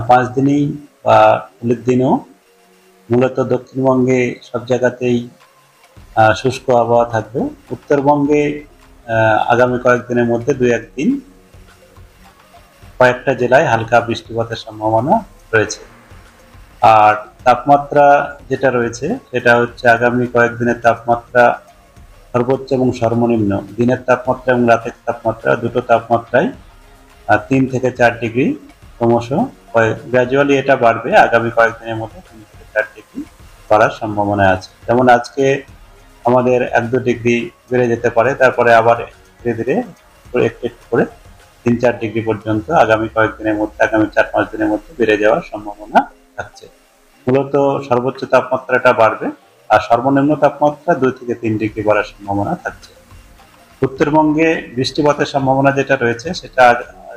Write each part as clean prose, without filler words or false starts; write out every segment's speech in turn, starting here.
5 দিনই বা হোলির দিনও মূলত দক্ষিণবঙ্গে সব জায়গাতেই শুষ্ক আবহাওয়া থাকবে। উত্তরবঙ্গে আগামী কয়েকদিনের মধ্যে 2-1 দিন কয়েকটা জেলায় হালকা বৃষ্টিপাতের সম্ভাবনা রয়েছে। আর তাপমাত্রা যেটা রয়েছে সেটা হচ্ছে আগামী কয়েকদিনের তাপমাত্রা সর্বোচ্চ এবং সর্বনিম্ন, দিনের তাপমাত্রা এবং রাতের তাপমাত্রা দুটো তাপমাত্রায় 3 থেকে 4 ডিগ্রি ক্রমশ গ্র্যাজুয়ালি এটা বাড়বে। আগামী কয়েকদিনের মধ্যে 3 থেকে 4 ডিগ্রি বাড়ার সম্ভাবনা আছে। যেমন আজকে আমাদের 1-2 ডিগ্রি বেড়ে যেতে পারে, তারপরে আবার ধীরে ধীরে একটু একটু করে 3-4 ডিগ্রি পর্যন্ত আগামী কয়েকদিনের মধ্যে, আগামী 4-5 দিনের মধ্যে বেড়ে যাওয়ার সম্ভাবনা থাকছে। মূলত সর্বোচ্চ তাপমাত্রাটা বাড়বে আর সর্বনিম্ন তাপমাত্রা 2 থেকে 3 ডিগ্রি বাড়ার সম্ভাবনা থাকছে। উত্তরবঙ্গে বৃষ্টিপাতের সম্ভাবনা যেটা রয়েছে সেটা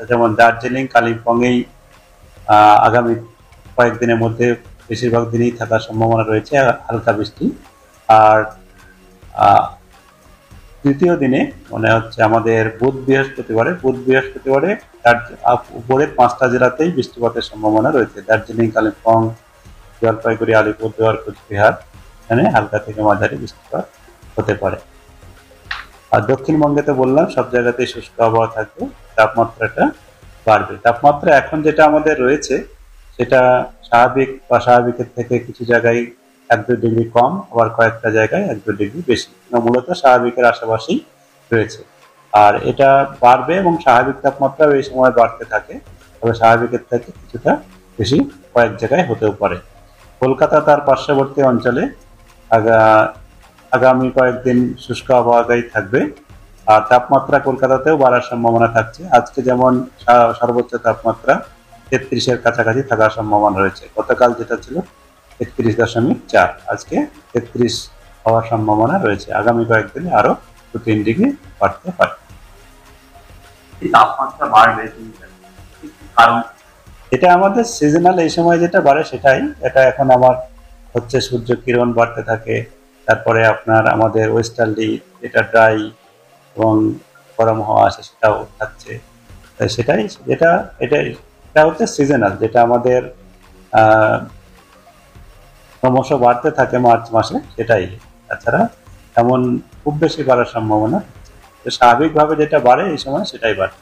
যেমন দার্জিলিং, কালিম্পংয়েই আগামী কয়েকদিনের মধ্যে বেশিরভাগ দিনই থাকার সম্ভাবনা রয়েছে হালকা বৃষ্টি। আর তৃতীয় দিনে মনে হচ্ছে আমাদের বুধ বৃহস্পতিবারে তার উপরের 5টা জেলাতেই বৃষ্টিপাতের সম্ভাবনা রয়েছে। দার্জিলিং, কালিম্পং, জলপাইগুড়ি, আলিপুরদুয়ার, কোচবিহার, এখানে হালকা থেকে মাঝারি বৃষ্টিপাত হতে পারে। আর দক্ষিণবঙ্গে তো বললাম সব জায়গাতেই শুষ্ক আবহাওয়া থাকবে, তাপমাত্রাটা বাড়বে। তাপমাত্রা এখন যেটা আমাদের রয়েছে সেটা স্বাভাবিক বা স্বাভাবিকের থেকে কিছু জায়গায় 1-2 ডিগ্রি কম, আবার কয়েকটা জায়গায় 1-2 ডিগ্রি বেশি, মূলত স্বাভাবিকের আশেপাশে রয়েছে। আর এটা বাড়বে এবং স্বাভাবিক তাপমাত্রাও এই সময় বাড়তে থাকে, তবে স্বাভাবিকের থেকে কিছুটা বেশি কয়েক জায়গায় হতেও পারে। কলকাতা তার পার্শ্ববর্তী অঞ্চলে আগামী কয়েকদিন শুষ্ক আবহাওয়াই থাকবে। আর তাপমাত্রা কলকাতাতেও বাড়ার সম্ভাবনা থাকছে। আজকে যেমন সর্বোচ্চ তাপমাত্রা 33-এর কাছাকাছি থাকার সম্ভাবনা রয়েছে, গতকাল যেটা ছিল 33.4, আজকে 33 হওয়ার সম্ভাবনা রয়েছে। আগামী কয়েকদিনে আরো 2-3 ডিগ্রি বাড়তে পারে। তাপমাত্রা বাড়বে কারণ এটা আমাদের সিজনাল, এই সময় যেটা বাড়ে সেটাই। এটা এখন আমার হচ্ছে সূর্য কিরণ বাড়তে থাকে, তারপরে আপনার আমাদের ওয়েস্টার্লি এটা ড্রাই এবং গরম হাওয়া আসে সেটাও থাকছে। সেটাই এটা এটা এটা হচ্ছে সিজনাল, যেটা আমাদের ক্রমশ বাড়তে থাকে মার্চ মাসে, সেটাই। তাছাড়া এমন খুব বেশি বাড়ার সম্ভাবনা স্বাভাবিকভাবে যেটা বাড়ে এই সময় সেটাই বাড়ে।